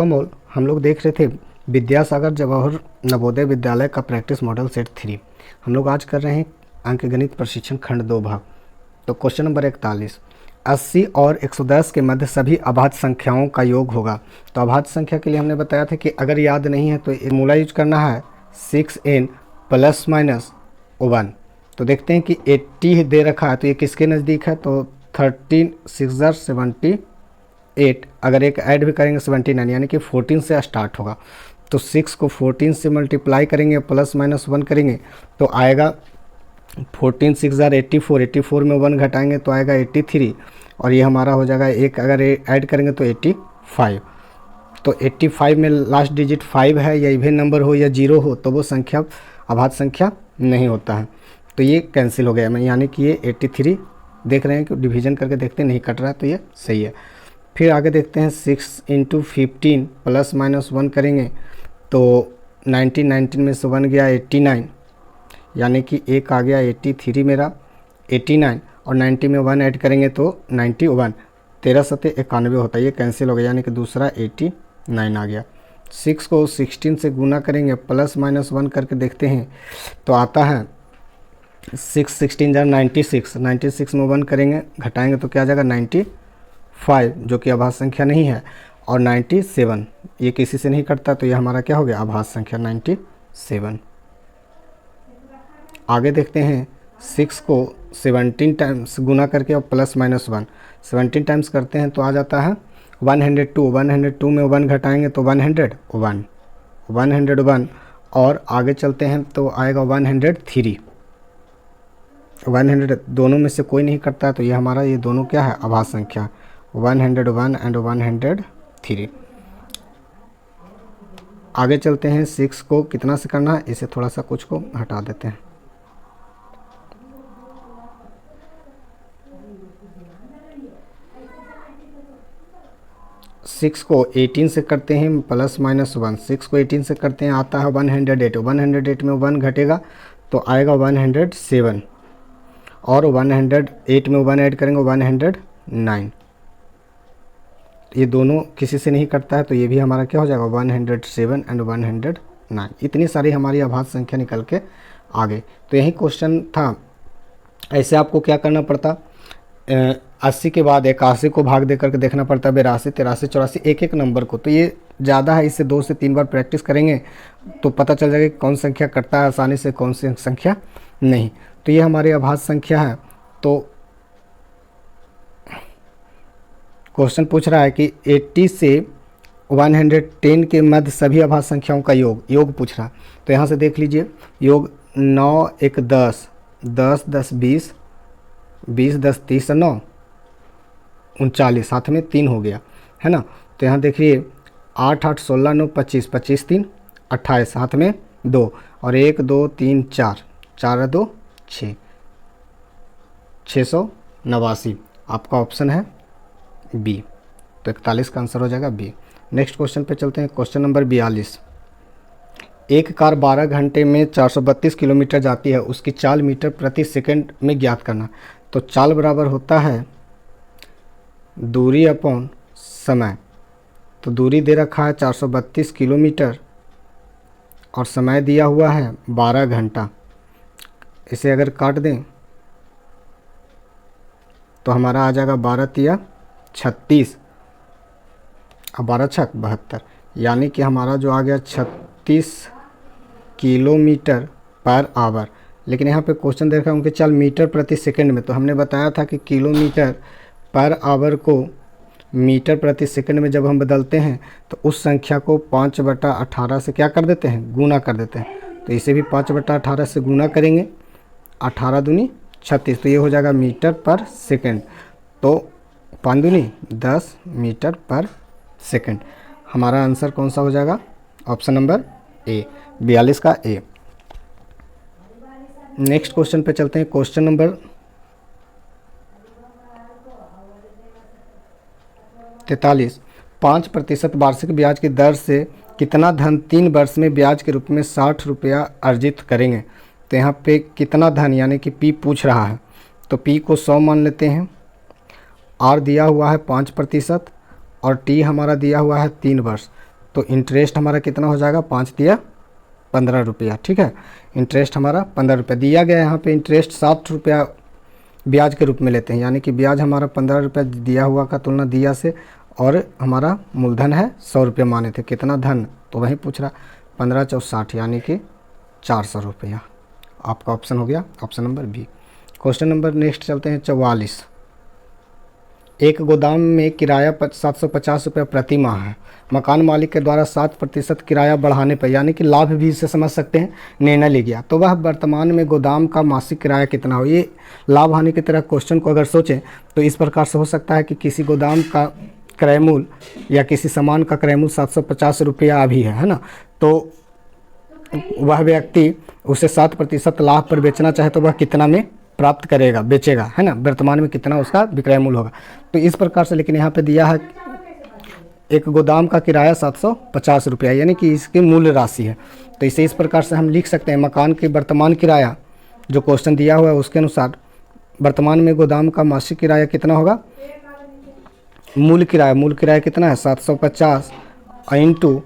तो हम लोग देख रहे थे विद्यासागर जवाहर नवोदय विद्यालय का प्रैक्टिस मॉडल सेट 3। हम लोग आज कर रहे हैं अंकगणित प्रशिक्षण खंड 2 भाग। तो क्वेश्चन नंबर 41, 80 और 110 के मध्य सभी अभाज्य संख्याओं का योग होगा। तो अभाज्य संख्या के लिए हमने बताया था कि अगर याद नहीं है तो फॉर्मूला यूज करना है 6n प्लस माइनस 1। तो देखते हैं कि 80 दे रखा है तो ये किसके नज़दीक है, तो 13 6 78, अगर एक ऐड भी करेंगे 79, यानी कि 14 से स्टार्ट होगा। तो 6 को 14 से मल्टीप्लाई करेंगे प्लस माइनस 1 करेंगे तो आएगा 14 6 84, 84 में 1 घटाएंगे तो आएगा 83, और ये हमारा हो जाएगा एक अगर ऐड करेंगे तो 85। तो 85 में लास्ट डिजिट 5 है, या इवन नंबर हो या 0 हो तो वो संख्या अभाज्य संख्या नहीं होता है। तो ये कैंसिल हो गया, यानी कि ये 83 देख रहे हैं कि डिवीजन करके देखते हैं नहीं कट रहा है, तो ये सही है। फिर आगे देखते हैं 6 × 15 प्लस माइनस 1 करेंगे तो 19 में से 1 गया 89, यानी कि एक आ गया 83 मेरा 89, और 90 में 1 ऐड करेंगे तो 91, 13 सत्ते 91 होता है, ये कैंसिल हो गया, यानी कि दूसरा 89 आ गया। 6 को 16 से गुना करेंगे प्लस माइनस 1 करके देखते हैं तो आता है 6 16 96, 96 में 1 करेंगे घटाएंगे तो क्या आ जाएगा 95, जो कि अभाज्य संख्या नहीं है, और 97 ये किसी से नहीं कटता, तो ये हमारा क्या हो गया अभाज्य संख्या 97। आगे देखते हैं 6 को 17 टाइम्स गुना करके और प्लस माइनस 1 17 टाइम्स करते हैं तो आ जाता है 102, 102 में 1 घटाएंगे तो 101, और आगे चलते हैं तो आएगा 103, 100 दोनों में से कोई नहीं कटता, तो ये हमारा ये दोनों क्या है अभाज्य संख्या 101 एंड 103। आगे चलते हैं 6 को कितना से करना है, इसे थोड़ा सा कुछ को हटा देते हैं। सिक्स को 18 से करते हैं प्लस माइनस 1, 6 को 18 से करते हैं आता है 108, 108 में 1 घटेगा तो आएगा 107, और 108 में 1 ऐड करेंगे 109, ये दोनों किसी से नहीं कटता है, तो ये भी हमारा क्या हो जाएगा 107 एंड 109। इतनी सारी हमारी अभाज्य संख्या निकल के आ गई। तो यही क्वेश्चन था। ऐसे आपको क्या करना पड़ता, 80 के बाद 81 को भाग दे करके देखना पड़ता, 82 83 84 एक एक नंबर को। तो ये ज़्यादा है, इससे 2 से 3 बार प्रैक्टिस करेंगे तो पता चल जाएगा कि कौन संख्या कटता है आसानी से, कौन सी संख्या नहीं। तो ये हमारी अभाज्य संख्या है। तो क्वेश्चन पूछ रहा है कि 80 से 110 के मध्य सभी अभाज्य संख्याओं का योग पूछ रहा है। तो यहाँ से देख लीजिए योग 9 1 10, 10 10 20, 20 10 30 9 39, साथ में 3 हो गया है ना। तो यहाँ देखिए 8 8 16 9 25, 25 3 28, साथ में 2, और 1 2 3 4, 4 2 6, 689। आपका ऑप्शन है बी। तो 41 का आंसर हो जाएगा बी। नेक्स्ट क्वेश्चन पे चलते हैं। क्वेश्चन नंबर 42, एक कार 12 घंटे में 432 किलोमीटर जाती है, उसकी चाल मीटर प्रति सेकंड में ज्ञात करना। तो चाल बराबर होता है दूरी अपॉन समय। तो दूरी दे रखा है 432 किलोमीटर और समय दिया हुआ है 12 घंटा। इसे अगर काट दें तो हमारा आ जाएगा 12 तिया 36 और 12 छक 72, यानी कि हमारा जो आ गया 36 किलोमीटर पर आवर। लेकिन यहाँ पे क्वेश्चन दे रखा है उनके चाल मीटर प्रति सेकंड में। तो हमने बताया था कि किलोमीटर पर आवर को मीटर प्रति सेकंड में जब हम बदलते हैं तो उस संख्या को 5/18 से क्या कर देते हैं, गुना कर देते हैं। तो इसे भी 5/18 से गुना करेंगे, 18 दूनी 36, तो ये हो जाएगा मीटर पर सेकंड। तो 5 दूनी 10 मीटर पर सेकंड। हमारा आंसर कौन सा हो जाएगा, ऑप्शन नंबर ए, 42 का ए। नेक्स्ट क्वेश्चन पे चलते हैं। क्वेश्चन नंबर 43, 5% वार्षिक ब्याज की दर से कितना धन 3 वर्ष में ब्याज के रूप में 60 रुपया अर्जित करेंगे। तो यहाँ पे कितना धन यानी कि पी पूछ रहा है, तो पी को 100 मान लेते हैं, आर दिया हुआ है 5% और टी हमारा दिया हुआ है 3 वर्ष। तो इंटरेस्ट हमारा कितना हो जाएगा, 5 दिया 15 रुपया, ठीक है। इंटरेस्ट हमारा 15 रुपया दिया गया है, यहाँ पे इंटरेस्ट 7 रुपया ब्याज के रूप में लेते हैं, यानी कि ब्याज हमारा 15 रुपया दिया हुआ का तुलना दिया से, और हमारा मूलधन है 100 रुपये माने थे, कितना धन, तो वही पूछ रहा 15 चौ 60 यानी कि 400 रुपया। आपका ऑप्शन हो गया option number B. Question number next चलते हैं 44। एक गोदाम में किराया 750 रुपये प्रति माह है। मकान मालिक के द्वारा 7% किराया बढ़ाने पर, यानी कि लाभ भी इसे समझ सकते हैं, निर्णय ले गया, तो वह वर्तमान में गोदाम का मासिक किराया कितना हो। ये लाभ हानि की तरह क्वेश्चन को अगर सोचें तो इस प्रकार से हो सकता है कि किसी गोदाम का क्रय मूल्य या किसी सामान का क्रय मूल्य 750 रुपया अभी है ना, तो वह व्यक्ति उसे 7% लाभ पर बेचना चाहे तो वह कितना में प्राप्त करेगा, बेचेगा, है ना, वर्तमान में कितना उसका विक्रय मूल्य होगा। तो इस प्रकार से, लेकिन यहाँ पे दिया है एक गोदाम का किराया 750 रुपया, यानी कि इसकी मूल्य राशि है, तो इसे इस प्रकार से हम लिख सकते हैं, मकान के वर्तमान किराया जो क्वेश्चन दिया हुआ है उसके अनुसार वर्तमान में गोदाम का मासिक किराया कितना होगा, मूल किराया कितना है 750 इंटू,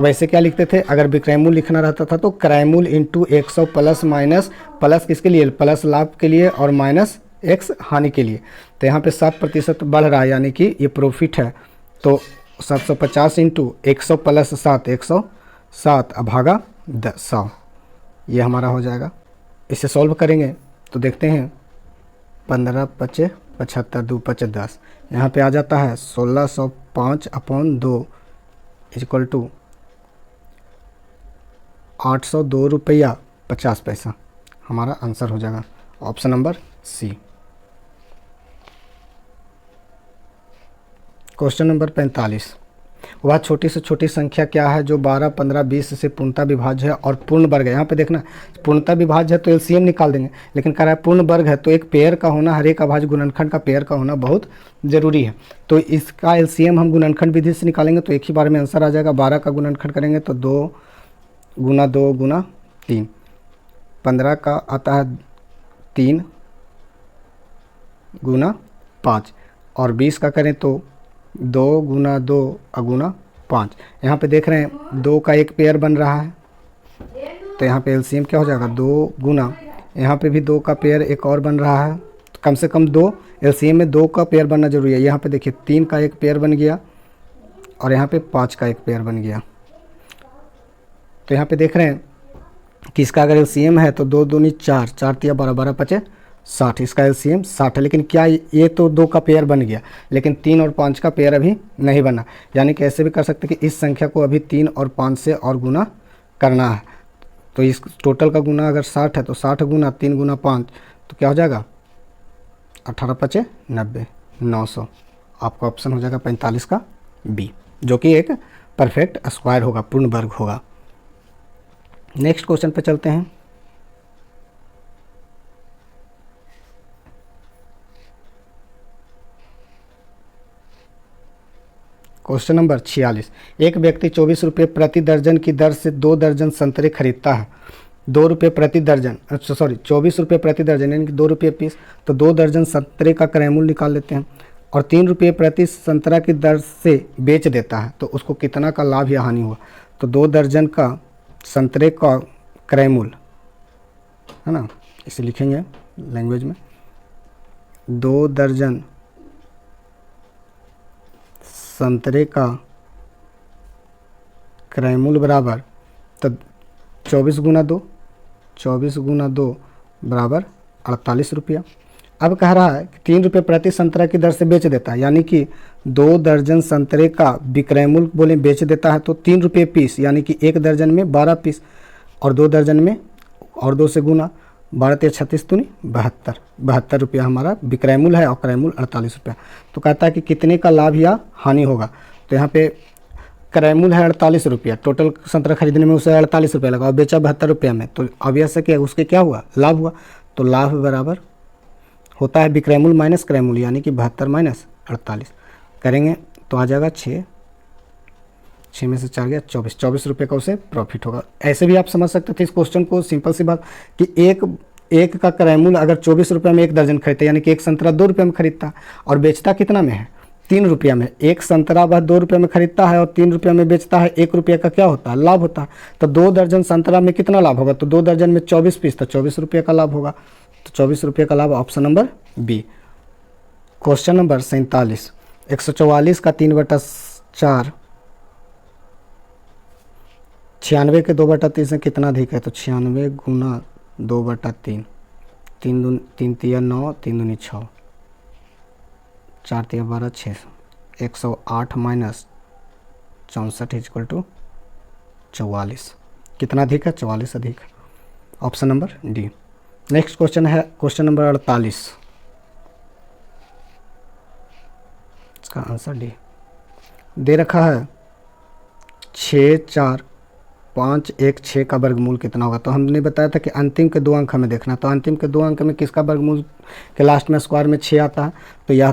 वैसे क्या लिखते थे, अगर विक्रय मूल्य लिखना रहता था तो क्रय मूल्य इंटू 100 प्लस माइनस, प्लस किसके लिए, प्लस लाभ के लिए और माइनस एक्स हानि के लिए। तो यहाँ पे 7% बढ़ रहा है, यानी कि ये प्रॉफिट है, तो 750 इंटू 100 प्लस 7, 107 भागा 100, ये हमारा हो जाएगा। इसे सॉल्व करेंगे तो देखते हैं 15 पचे 75 2 पचे 10, यहाँ पे आ जाता है 1605/2 इक्वल टू 802 रुपया 50 पैसा, हमारा आंसर हो जाएगा option number C. Question number 45। वह छोटी से छोटी संख्या क्या है जो 12, 15, 20 से पूर्णतः विभाज्य है और पूर्ण वर्ग है। यहाँ पे देखना पूर्णतः विभाज्य है तो एलसीएम निकाल देंगे, लेकिन कह रहा है पूर्ण वर्ग है तो एक पेयर का होना, हर एक अभाज्य गुणनखंड का पेयर का होना बहुत ज़रूरी है। तो इसका एलसीएम हम गुणनखंड विधि से निकालेंगे तो एक ही बार में आंसर आ जाएगा। 12 का गुणनखंड करेंगे तो 2 गुना 2 गुना 3, 15 का आता है 3 गुना 5, और 20 का करें तो 2 गुना 2 गुना 5। यहाँ पे देख रहे हैं 2 का एक पेयर बन रहा है, तो यहाँ पे एलसीएम क्या हो जाएगा 2 गुना, यहाँ पे भी 2 का पेयर एक और बन रहा है, तो कम से कम 2 एलसीएम में 2 का पेयर बनना जरूरी है। यहाँ पे देखिए 3 का एक पेयर बन गया और यहाँ पे 5 का एक पेयर बन गया। तो यहाँ पे देख रहे हैं कि इसका अगर एलसीएम है तो 2 दूनी 4, 4 तिया 12, 12 पचे 60, इसका एलसीएम 60 है। लेकिन क्या ये तो 2 का पेयर बन गया, लेकिन 3 और 5 का पेयर अभी नहीं बना, यानी कि ऐसे भी कर सकते कि इस संख्या को अभी 3 और 5 से और गुना करना है। तो इस टोटल का गुना अगर 60 है तो 60 गुना 3 गुना 5 तो क्या हो जाएगा 18 पचे 90, 900। आपका ऑप्शन हो जाएगा 45 का बी, जो कि एक परफेक्ट स्क्वायर होगा, पूर्ण वर्ग होगा। नेक्स्ट क्वेश्चन पे चलते हैं। Question number 46। एक व्यक्ति 24 रुपये प्रति दर्जन की दर से 2 दर्जन संतरे खरीदता है। 2 रुपये प्रति दर्जन, 24 रुपये प्रति दर्जन यानी कि 2 रुपये पीस, तो 2 दर्जन संतरे का क्रय मूल्य निकाल लेते हैं, और 3 रुपये प्रति संतरा की दर से बेच देता है, तो उसको कितना का लाभ या हानि हुआ। तो 2 दर्जन का संतरे का क्रय मूल्य है ना, इसे लिखेंगे लैंग्वेज में, 2 दर्जन संतरे का क्रय मूल्य बराबर, तो 24 गुना 2, 24 गुना 2 बराबर 48 रुपया। अब कह रहा है कि 3 रुपये प्रति संतरा की दर से बेच देता है, यानी कि 2 दर्जन संतरे का विक्रय मूल्य बोले बेच देता है तो 3 रुपये पीस, यानी कि 1 दर्जन में 12 पीस, और 2 दर्जन में और 2 से गुना, 12 × 36 दूनी 72, 72 रुपया हमारा विक्रय मूल्य है और क्रय मूल्य 48 रुपया। तो कहता है कि कितने का लाभ या हानि होगा। तो यहाँ पे क्रय मूल्य है 48 रुपया, टोटल संतरा खरीदने में उसे 48 रुपया लगा और बेचा 72 रुपया में, तो ऑब्वियस है कि उसके क्या हुआ, लाभ हुआ। तो लाभ बराबर होता है विक्रय मूल्य माइनस क्रय मूल्य, यानी कि 72 माइनस 48 करेंगे तो आ जाएगा 6 में से 4 गया 24, 24 रुपये का उसे प्रॉफिट होगा। ऐसे भी आप समझ सकते थे इस क्वेश्चन को, सिंपल सी बात कि एक का क्रय मूल्य अगर 24 रुपये में 1 दर्जन खरीदता, यानी कि एक संतरा 2 रुपये में खरीदता और बेचता कितना में है ₹3 में। एक संतरा वह ₹2 में खरीदता है और ₹3 में बेचता है, ₹1 का क्या होता है, लाभ होता है। तो 2 दर्जन संतरा में कितना लाभ होगा, तो 2 दर्जन में 24 पीस, तो ₹24 का लाभ होगा। तो ₹24 का लाभ, option number B. Question number 47, 144 का 3/4 96 के 2/3 से कितना अधिक है, तो 96 गुना 2/3, 3 तिया 9, 3 दूनी 6, 4 तिया 12, 600, 108 माइनस 64 इक्वल टू 44। कितना अधिक है, 44 अधिक है, option number D. Next question है क्वेश्चन नंबर 48, इसका आंसर डी। दे रखा है 6, 4, 5, 1, 6 का वर्गमूल कितना होगा। तो हमने बताया था कि अंतिम के 2 अंक हमें देखना, तो अंतिम के 2 अंक में किसका वर्गमूल के लास्ट में स्क्वायर में 6 आता है, तो या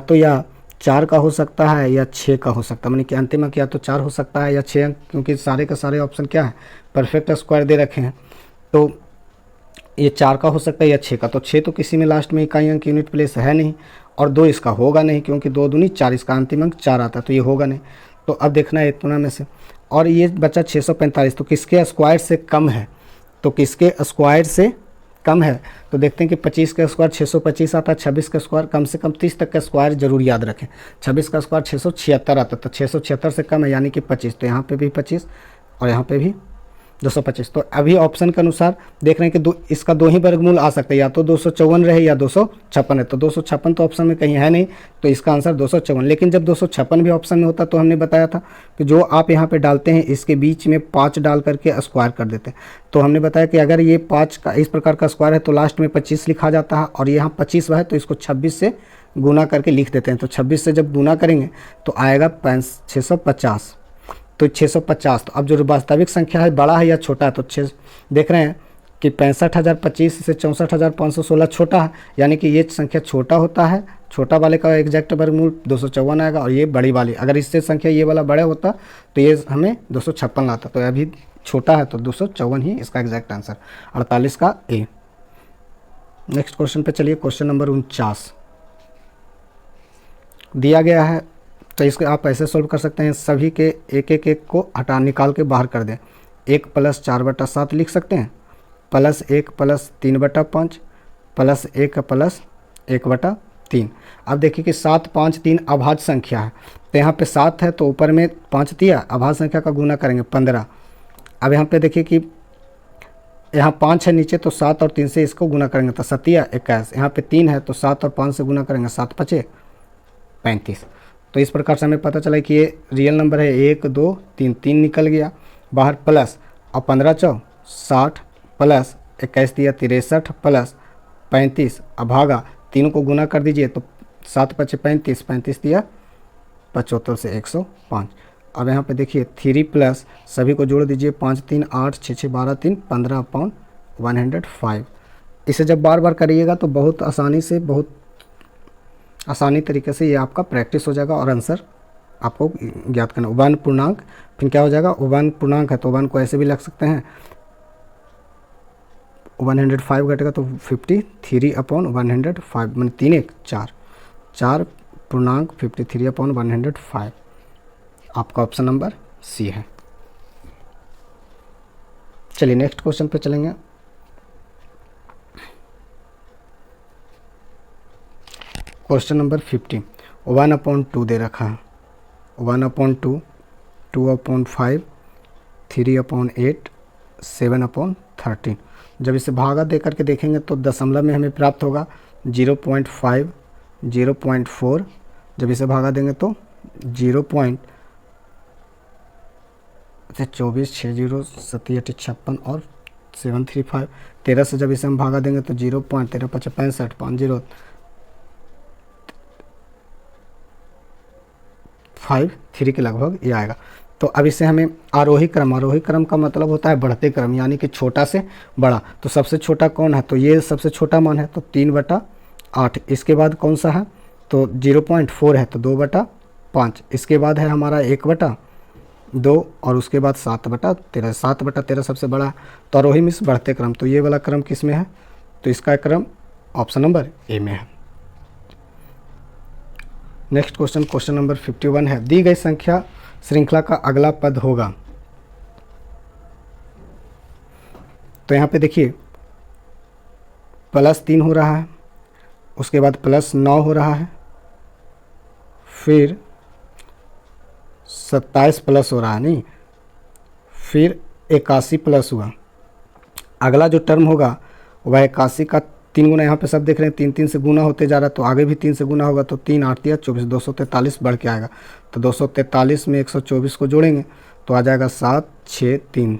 4 का हो सकता है या 6 का हो सकता है, यानी कि अंतिम अंक या तो 4 हो सकता है या 6 अंक, क्योंकि सारे के सारे ऑप्शन क्या है, परफेक्ट स्क्वायर दे रखे हैं। तो ये 4 का हो सकता है या 6 का, तो 6 तो किसी में लास्ट में इकाई अंक यूनिट प्लेस है नहीं, और 2 इसका होगा नहीं, क्योंकि 2 दूनी 4, इसका अंतिम अंक 4 आता है, तो ये होगा नहीं। तो अब देखना है इतना में से, और ये बचा 645, तो किसके स्क्वायर से कम है, तो किसके स्क्वायर से कम है, तो देखते हैं कि 25 का स्क्वायर 625 आता है, 26 का स्क्वायर कम से कम 30 तक का स्क्वायर जरूर याद रखें। 26 का स्क्वायर 676 आता है, तो 676 से कम है यानी कि 25, तो यहाँ पे भी 25 और यहाँ पे भी 225। तो अभी ऑप्शन के अनुसार देख रहे हैं कि इसका 2 ही वर्गमूल आ सकता है, या तो 254 रहे या 256 है। तो 256 तो ऑप्शन में कहीं है नहीं, तो इसका आंसर 254। लेकिन जब 256 भी ऑप्शन में होता तो हमने बताया था कि जो आप यहाँ पे डालते हैं इसके बीच में 5 डाल करके स्क्वायर कर देते हैं। तो हमने बताया कि अगर ये 5 का इस प्रकार का स्क्वायर है तो लास्ट में 25 लिखा जाता है, और यहाँ 25 है तो इसको 26 से गुना करके लिख देते हैं। तो 26 से जब गुना करेंगे तो आएगा 650, तो 650। तो अब जो वास्तविक संख्या है बड़ा है या छोटा है, तो देख रहे हैं कि 65,025 से 64,516 छोटा है, यानी कि ये संख्या छोटा होता है, छोटा वाले का एग्जैक्ट वर्गमूल 254 आएगा, और ये बड़ी वाली, अगर इससे संख्या ये वाला बड़ा होता तो ये हमें 256 लाता, तो अभी छोटा है तो 254 ही इसका एग्जैक्ट आंसर, 48 का ए। नेक्स्ट क्वेश्चन पे चलिए, क्वेश्चन नंबर 49 दिया गया है, तो इसको आप ऐसे सोल्व कर सकते हैं, सभी के एक एक को निकाल के बाहर कर दें। 1 + 4/7 लिख सकते हैं, +1 + 3/5 +1 + 1/3। अब देखिए कि 7, 5, 3 अभाज्य संख्या है, तो यहाँ पे 7 है तो ऊपर में 5 दिया, अभाज्य संख्या का गुना करेंगे 15। अब यहाँ पे देखिए कि यहाँ 5 है नीचे, तो 7 और 3 से इसको गुना करेंगे तो 7 या 21। यहाँ पे 3 है तो 7 और 5 से गुना करेंगे, 7 × 5 = 35। तो इस प्रकार से हमें पता चला कि ये रियल नंबर है। 1, 2, 3, 3 निकल गया बाहर, प्लस और 15 × 4 = 60 प्लस 21 दिया 63 प्लस 35, अब भागा, तीनों को गुना कर दीजिए तो 7 × 5 = 35, 35 दिया 75 से 105। अब यहाँ पे देखिए 3 प्लस सभी को जोड़ दीजिए, 5, 3, 8, 6, 6, 12, 3, 15/105। इसे जब बार बार करिएगा तो बहुत आसानी तरीके से ये आपका प्रैक्टिस हो जाएगा और आंसर आपको ज्ञात करना। 1 पूर्णांक फिर क्या हो जाएगा, 1 पूर्णांक है तो 1 को ऐसे भी लिख सकते हैं, 105 घटेगा तो 53/105, मैंने 3 1 4, 4 पूर्णांक 53/105। आपका ऑप्शन नंबर सी है। चलिए नेक्स्ट क्वेश्चन पे चलेंगे। क्वेश्चन नंबर 50, 1/2 दे रखा है, 1/2, 2/5, 3/8, 7/13। जब इसे भागा दे करके देखेंगे तो दशमलव में हमें प्राप्त होगा 0.5, 0.4। जब इसे भागा देंगे तो 0.24, 60, 87, 56 और 735। 13 से जब इसे हम भागा देंगे तो 0.13, 5, 65, 50, 3 के लगभग ये आएगा। तो अब इसे हमें आरोही क्रम का मतलब होता है बढ़ते क्रम, यानी कि छोटा से बड़ा। तो सबसे छोटा कौन है, तो ये सबसे छोटा मान है तो 3/8। इसके बाद कौन सा है, तो 0.4 है तो 2/5। इसके बाद है हमारा 1/2 और उसके बाद 7/13। 7/13 सबसे बड़ा है, तो आरोही में बढ़ते क्रम, तो ये वाला क्रम किस में है, तो इसका क्रम ऑप्शन नंबर ए में है। नेक्स्ट क्वेश्चन, क्वेश्चन नंबर 51 है, दी गई संख्या श्रृंखला का अगला पद होगा। तो यहाँ पे देखिए +3 हो रहा है, उसके बाद +9 हो रहा है, फिर 27 प्लस हो रहा है, नहीं, फिर 81 प्लस हुआ। अगला जो टर्म होगा वह 81 का 3 गुना, यहाँ पे सब देख रहे हैं 3 3 से गुना होते जा रहा है, तो आगे भी 3 से गुना होगा, तो 3 8 या 24, 243 बढ़ के आएगा। तो 243 में 124 को जोड़ेंगे तो आ जाएगा 7 6 3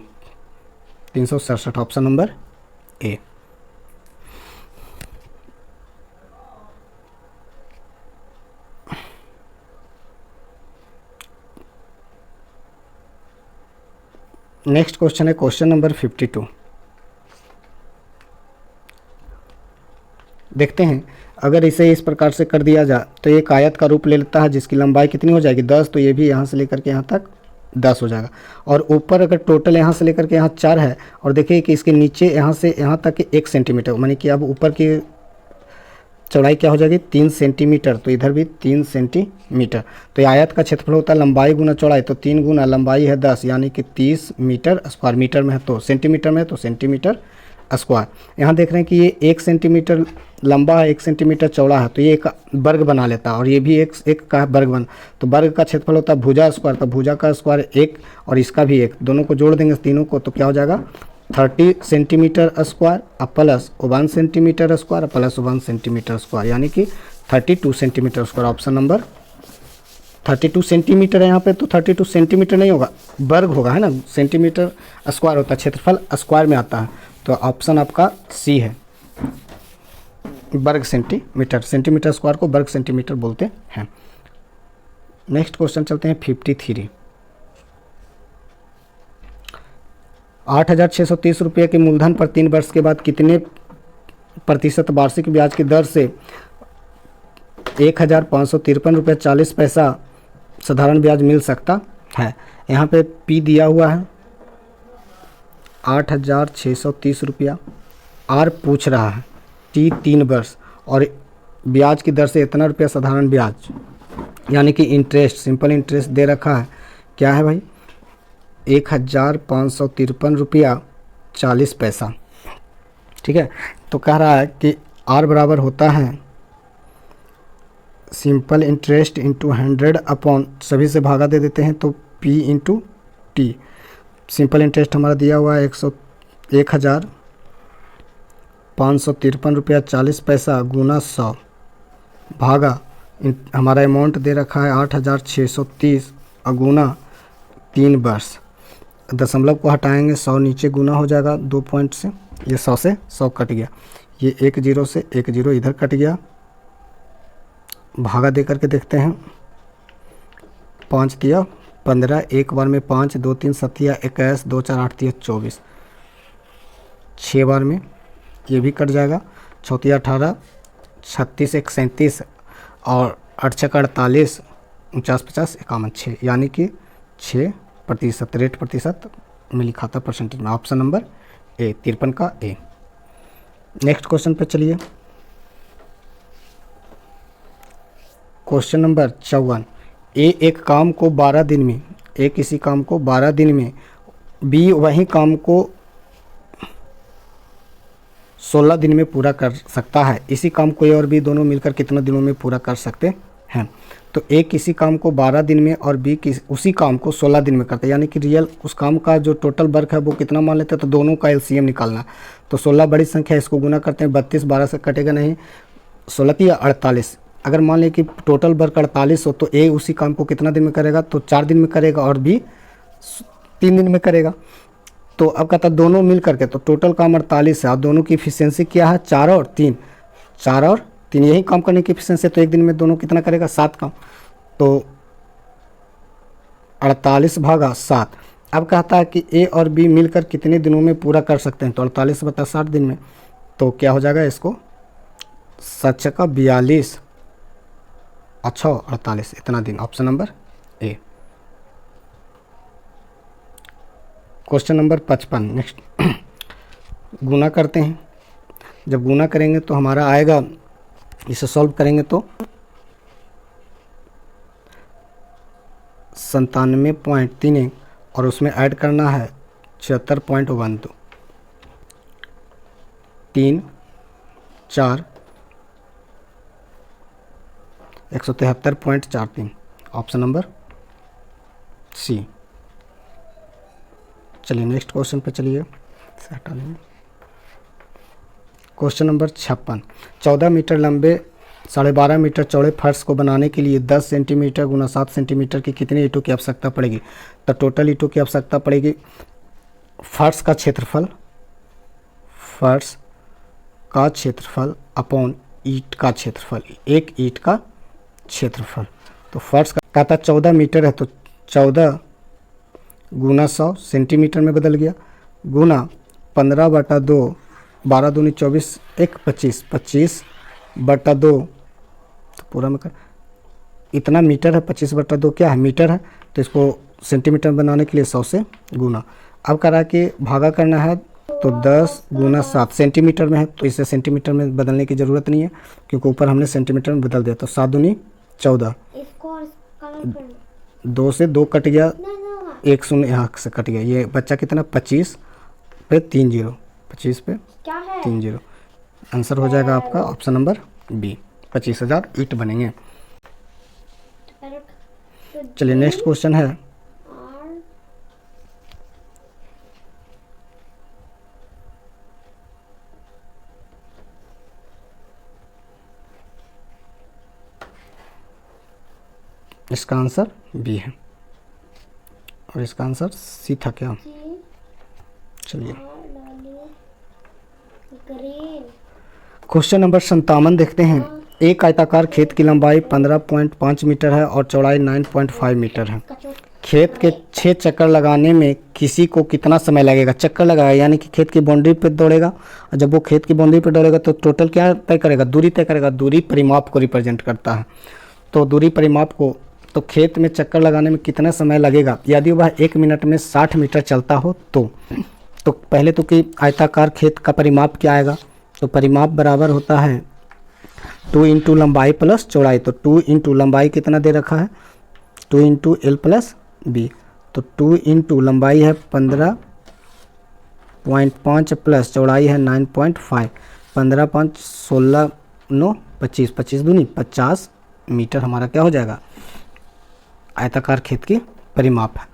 367, ऑप्शन नंबर ए। नेक्स्ट क्वेश्चन है क्वेश्चन नंबर 52। देखते हैं, अगर इसे इस प्रकार से कर दिया जाए तो एक आयत का रूप ले लेता है जिसकी लंबाई कितनी हो जाएगी 10, तो ये भी यहाँ से लेकर के यहाँ तक 10 हो जाएगा। और ऊपर अगर टोटल यहाँ से लेकर के यहाँ 4 है, और देखिए कि इसके नीचे यहाँ से यहाँ तक 1 सेंटीमीटर, मानी कि अब ऊपर की चौड़ाई क्या हो जाएगी 3 सेंटीमीटर, तो इधर भी 3 सेंटीमीटर। तो ये आयत का क्षेत्रफल होता है लंबाई गुना चौड़ाई, तो 3 गुना लंबाई है 10 यानी कि 30 मीटर स्क्वायर। मीटर में है तो सेंटीमीटर में है तो सेंटीमीटर स्क्वायर। यहाँ देख रहे हैं कि ये 1 सेंटीमीटर लंबा है, 1 सेंटीमीटर चौड़ा है, तो ये एक वर्ग बना लेता है, और ये भी एक का वर्ग बन, तो वर्ग का क्षेत्रफल होता है भुजा स्क्वायर, तो भुजा का स्क्वायर 1 और इसका भी 1, दोनों को जोड़ देंगे तीनों को, तो क्या हो जाएगा 30 centimetre square plus 1 centimetre square plus 1 centimetre square, यानी कि 32 centimetre square. Option number 32 centimetre है यहाँ पे, तो 32 सेंटीमीटर नहीं होगा, वर्ग होगा, है ना, सेंटीमीटर स्क्वायर होता है, क्षेत्रफल स्क्वायर में आता है, तो ऑप्शन आपका सी है, वर्ग सेंटीमीटर। सेंटीमीटर स्क्वायर को वर्ग सेंटीमीटर बोलते हैं। नेक्स्ट क्वेश्चन चलते हैं 53। 8,630 रुपये के मूलधन पर 3 वर्ष के बाद कितने प्रतिशत वार्षिक ब्याज की दर से 1,553 रुपये 40 पैसा साधारण ब्याज मिल सकता है। यहाँ पे पी दिया हुआ है 8,630 रुपया, आर पूछ रहा है टी 3 वर्ष और ब्याज की दर से इतना रुपया साधारण ब्याज, यानी कि इंटरेस्ट, सिंपल इंटरेस्ट दे रखा है, क्या है भाई 1,553 रुपया 40 पैसा। ठीक है, तो कह रहा है कि आर बराबर होता है सिंपल इंटरेस्ट इंटू 100 अपॉन, सभी से भागा दे देते हैं तो P into T. Simple interest हमारा दिया हुआ है 1,553 रुपया 40 पैसा गुना 100 भागा हमारा अमाउंट दे रखा है 8,630 और गुना 3 वर्ष। दशमलव को हटाएंगे 100 नीचे गुना हो जाएगा 2 पॉइंट से, ये 100 से 100 कट गया, ये 1 0 से 1 0 इधर कट गया, भागा दे करके देखते हैं 5 दिया 15, एक बार में 5, 2 3 7 21, 2 4 8 24, 6 बार में ये भी कट जाएगा, 6 18, 36 1 37 और 8 6 48, 49 50 51 6, यानी कि 6% रेट प्रतिशत में लिखा था परसेंटेज में। ऑप्शन नंबर ए 53 का ए। नेक्स्ट क्वेश्चन पे चलिए, क्वेश्चन नंबर 54। ए एक काम को 12 दिन में, ए किसी काम को 12 दिन में, बी वही काम को 16 दिन में पूरा कर सकता है। इसी काम को ए और बी दोनों मिलकर कितने दिनों में पूरा कर सकते हैं। तो ए किसी काम को 12 दिन में और बी उसी काम को 16 दिन में करते हैं, यानी कि रियल उस काम का जो टोटल वर्क है वो कितना मान लेते हैं, तो दोनों का एलसीएम निकालना। तो 16 बड़ी संख्या, इसको गुना करते हैं 32, 12 से कटेगा नहीं, 16 या 48। अगर मान लें कि टोटल वर्क 48 हो तो ए उसी काम को कितना दिन में करेगा, तो 4 दिन में करेगा और बी 3 दिन में करेगा। तो अब कहता दोनों मिल करके, तो टोटल काम 48 है और दोनों की इफिशियंसी क्या है 4 और 3, 4 और 3 यही काम करने की इफिशियंसी। तो एक दिन में दोनों कितना करेगा 7 काम, तो 48 भागा 7। अब कहता है कि ए और बी मिलकर कितने दिनों में पूरा कर सकते हैं, तो 48 बटा 60 दिन में, तो क्या हो जाएगा इसको 7 का 42 अच्छा 48 इतना दिन। Option number A. Question number 55। Next गुना करते हैं। जब गुना करेंगे तो हमारा आएगा, इसे सॉल्व करेंगे तो 97.31 और उसमें ऐड करना है 76.12, 3 4 173.43, ऑप्शन नंबर सी। चलिए नेक्स्ट क्वेश्चन पे चलिए, हटा लेंगे। क्वेश्चन नंबर 56, 14 मीटर लंबे 12.5 मीटर चौड़े फर्श को बनाने के लिए 10 सेंटीमीटर गुना 7 सेंटीमीटर की कितनी ईंटों की आवश्यकता पड़ेगी? तो टोटल ईंटों की आवश्यकता पड़ेगी, फर्श का क्षेत्रफल अपॉन ईंट का क्षेत्रफल, एक ईंट का क्षेत्रफल। तो फर्श का था 14 मीटर है, तो 14 गुना 100 सेंटीमीटर में बदल गया, गुना 15/2, 12 दूनी 24, 1 25, 25/2, तो पूरा में कर इतना मीटर है, 25/2 क्या है? मीटर है। तो इसको सेंटीमीटर बनाने के लिए 100 से गुना। अब करा के भागा करना है, तो 10 गुना 7 सेंटीमीटर में है, तो इसे सेंटीमीटर में बदलने की ज़रूरत नहीं है क्योंकि ऊपर हमने सेंटीमीटर में बदल दिया। तो 7 दूनी 14, 2 से 2 कट गया, 1 शून्य यहाँ से कट गया, ये बच्चा कितना? 25 पे 3 0, 25 पे 3 0। आंसर हो जाएगा आपका ऑप्शन नंबर बी, 25,000 ईंट बनेंगे। चलिए नेक्स्ट क्वेश्चन है, इसका आंसर बी है और इसका आंसर सी था क्या? चलिए क्वेश्चन नंबर 57 देखते हैं। एक आयताकार खेत की लंबाई 15.5 मीटर है और चौड़ाई 9.5 मीटर है। खेत के 6 चक्कर लगाने में किसी को कितना समय लगेगा? चक्कर लगाएगा यानी कि खेत की बाउंड्री पे दौड़ेगा, और जब वो खेत की बाउंड्री पे दौड़ेगा तो टोटल क्या तय करेगा? दूरी तय करेगा। दूरी परिमाप को रिप्रेजेंट करता है, तो दूरी परिमाप को, तो खेत में चक्कर लगाने में कितना समय लगेगा? यदि वह 1 मिनट में 60 मीटर चलता हो तो पहले तो कि आयताकार खेत का परिमाप क्या आएगा? तो परिमाप बराबर होता है 2 इंटू लंबाई प्लस चौड़ाई। तो 2 इंटू लंबाई कितना दे रखा है? 2 इंटू एल प्लस बी। तो 2 इंटू लंबाई है 15.5 प्लस चौड़ाई है 9.5, 15 5 16 9 25, 25 दूनी 50 मीटर हमारा क्या हो जाएगा? आयताकार खेत की परिमाप है।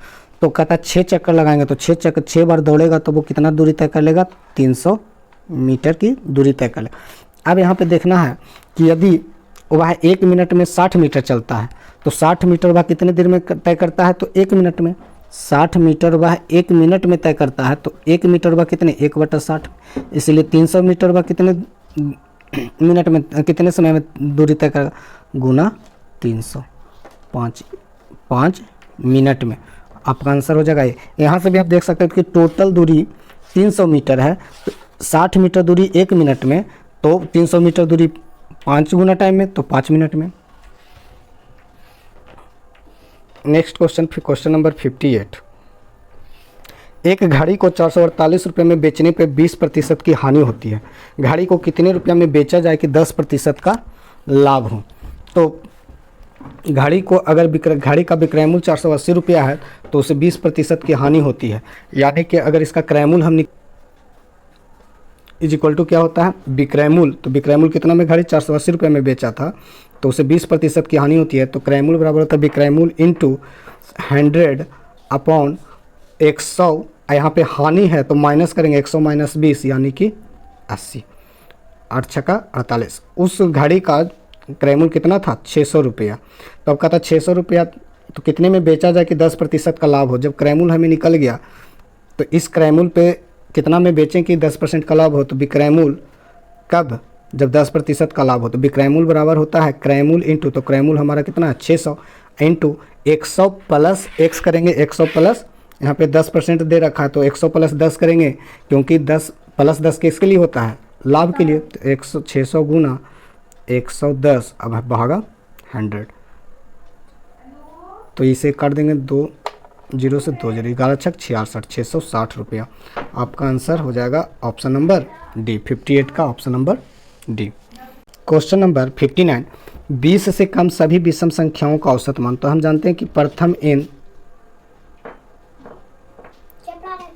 तो कहता है 6 चक्कर लगाएंगे, तो 6 बार दौड़ेगा तो वो कितना दूरी तय कर लेगा? 300 मीटर की दूरी तय कर लेगा। अब यहाँ पे देखना है कि यदि वह 1 मिनट में 60 मीटर चलता है तो 60 मीटर वह कितने देर में तय करता है? तो 1 मिनट में। 60 मीटर वह 1 मिनट में तय करता है, तो 1 मीटर वह कितने? 1/60, इसलिए 300 मीटर वह कितने मिनट में, कितने समय में दूरी तय करेगा? गुना 300, 5 मिनट में। आपका आंसर हो जाएगा ये। यहाँ से भी आप देख सकते हैं कि टोटल दूरी 300 मीटर है, तो 60 मीटर दूरी 1 मिनट में, तो 300 मीटर दूरी 5 गुना टाइम में, तो 5 मिनट में। Next question, question number 58। एक घड़ी को 448 रुपये में बेचने पे 20% की हानि होती है। घड़ी को कितने रुपये में बेचा जाए कि 10% का लाभ हो? तो घड़ी को अगर घड़ी का विक्रय मूल्य 480 रुपया है तो उसे 20% की हानि होती है, यानी कि अगर इसका क्रय मूल्य हम इज इक्वल टू क्या होता है? विक्रय मूल्य। तो विक्रय मूल्य कितना में घड़ी 480 रुपये में बेचा था तो उसे 20% की हानि होती है, तो क्रय मूल्य बराबर होता है विक्रय मूल्य इंटू 100 अपॉन 100। यहाँ पे हानि है तो माइनस करेंगे, 100 माइनस 20 यानी कि 80, 8 छक्का 48। उस घड़ी का क्रय मूल्य कितना था? 600 रुपया। तो अब कहता 600 रुपया तो कितने में बेचा जाए कि 10% का लाभ हो? जब क्रय मूल्य हमें निकल गया तो इस क्रय मूल्य पे कितना में बेचें कि 10% का लाभ हो? तो विक्रय मूल्य कब? जब 10% का लाभ हो। तो विक्रय मूल्य बराबर होता है क्रय मूल्य इंटू, तो क्रय मूल्य हमारा कितना है? 600 इंटू 100 प्लस एक्स करेंगे, 100 प्लस यहाँ पे 10% दे रखा है तो 100 प्लस 10 करेंगे, क्योंकि 10 प्लस 10 किसके लिए होता है? लाभ के लिए। तो 600 गुना 110, अब भागा 100, तो इसे कर देंगे 2 0 से 2 0, 11 छक 66, 660 रुपया। आपका आंसर हो जाएगा ऑप्शन नंबर डी, 58 का option number D. Question number 59। 20 से कम सभी विषम संख्याओं का औसत मान। तो हम जानते हैं कि प्रथम n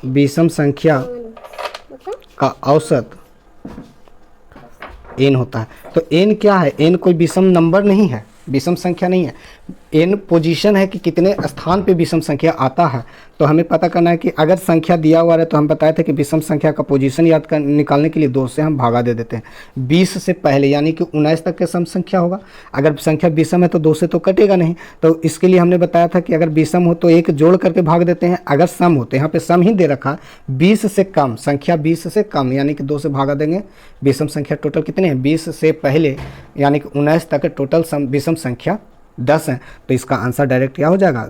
विषम संख्या का औसत n होता है। तो n क्या है? n कोई विषम नंबर नहीं है, विषम संख्या नहीं है। n पोजीशन है कि कितने स्थान पे विषम संख्या आता है। तो हमें पता करना है कि अगर संख्या दिया हुआ है तो हम बताए थे कि विषम संख्या का पोजीशन याद कर निकालने के लिए 2 से हम भागा दे देते हैं। 20 से पहले यानी कि 19 तक के सम संख्या होगा। अगर संख्या विषम है तो 2 से तो कटेगा नहीं, तो इसके लिए हमने बताया था कि अगर विषम हो तो 1 जोड़ करके भाग देते हैं। अगर सम हो तो यहाँ पे सम ही दे रखा, 20 से कम संख्या 20 से कम यानी कि 2 से भागा देंगे। विषम संख्या टोटल कितने हैं? 20 से पहले यानी कि 19 तक टोटल विषम संख्या 10 है। तो इसका आंसर डायरेक्ट क्या हो जाएगा?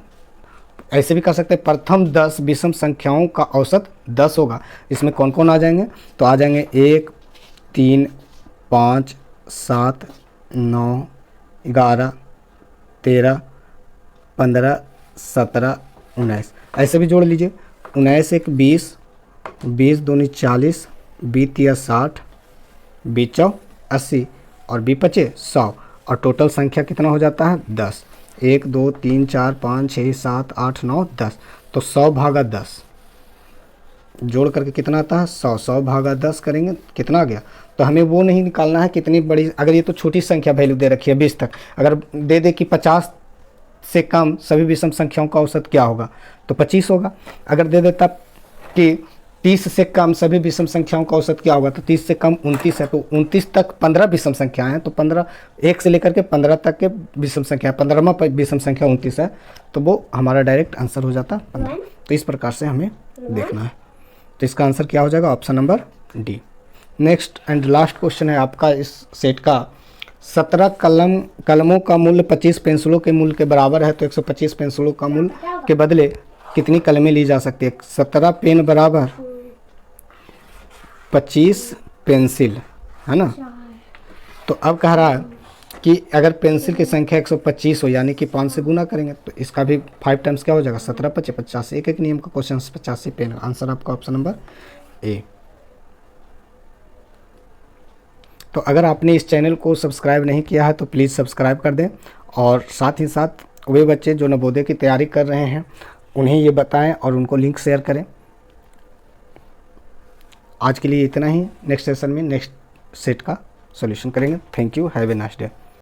ऐसे भी कर सकते हैं, प्रथम 10 विषम संख्याओं का औसत 10 होगा। इसमें कौन कौन आ जाएंगे? तो आ जाएंगे 1, 3, 5, 7, 9, 11, 13, 15, 17, 19। ऐसे भी जोड़ लीजिए। 19 एक 20, 20 दूनी 40, 20 या 60, 20 चौ 80 और 20 पचे 100 और टोटल संख्या कितना हो जाता है? 10। 1, 2, 3, 4, 5, 6, 7, 8, 9, 10। तो 100 भागा 10 जोड़ करके कितना आता है? 100। 100 भागा 10 करेंगे कितना आ गया? तो हमें वो नहीं निकालना है कितनी बड़ी, अगर ये तो छोटी संख्या वैल्यू दे रखी है 20 तक, अगर दे दे कि 50 से कम सभी विषम संख्याओं का औसत क्या होगा तो 25 होगा। अगर दे देता कि 30 से कम सभी विषम संख्याओं का औसत क्या होगा तो 30 से कम 29 है। तो 29 तक 15 विषम संख्याएं हैं, तो 15 1 से लेकर के 15 तक के विषम संख्या, 15वां विषम संख्या 29 है, तो वो हमारा डायरेक्ट आंसर हो जाता 15। तो इस प्रकार से हमें देखना है। तो इसका आंसर क्या हो जाएगा? Option number D. Next and last question है आपका इस सेट का। 17 कलमों का मूल्य 25 पेंसिलों के मूल्य के बराबर है, तो 125 पेंसिलों का मूल्य के बदले कितनी कलमें ली जा सकती है? 17 पेन बराबर 25 पेंसिल, है ना। तो अब कह रहा है कि अगर पेंसिल की संख्या 125 हो यानी कि 5 से गुना करेंगे तो इसका भी 5 टाइम्स क्या हो जाएगा? 17 × 5 = 85। एक नियम का क्वेश्चन 85 पेन। आंसर आपका ऑप्शन नंबर ए। तो अगर आपने इस चैनल को सब्सक्राइब नहीं किया है तो प्लीज़ सब्सक्राइब कर दें, और साथ ही साथ वे बच्चे जो नवोदय की तैयारी कर रहे हैं उन्हें ये बताएं और उनको लिंक शेयर करें। आज के लिए इतना ही। नेक्स्ट सेशन में नेक्स्ट सेट का सॉल्यूशन करेंगे। Thank you, have a nice day.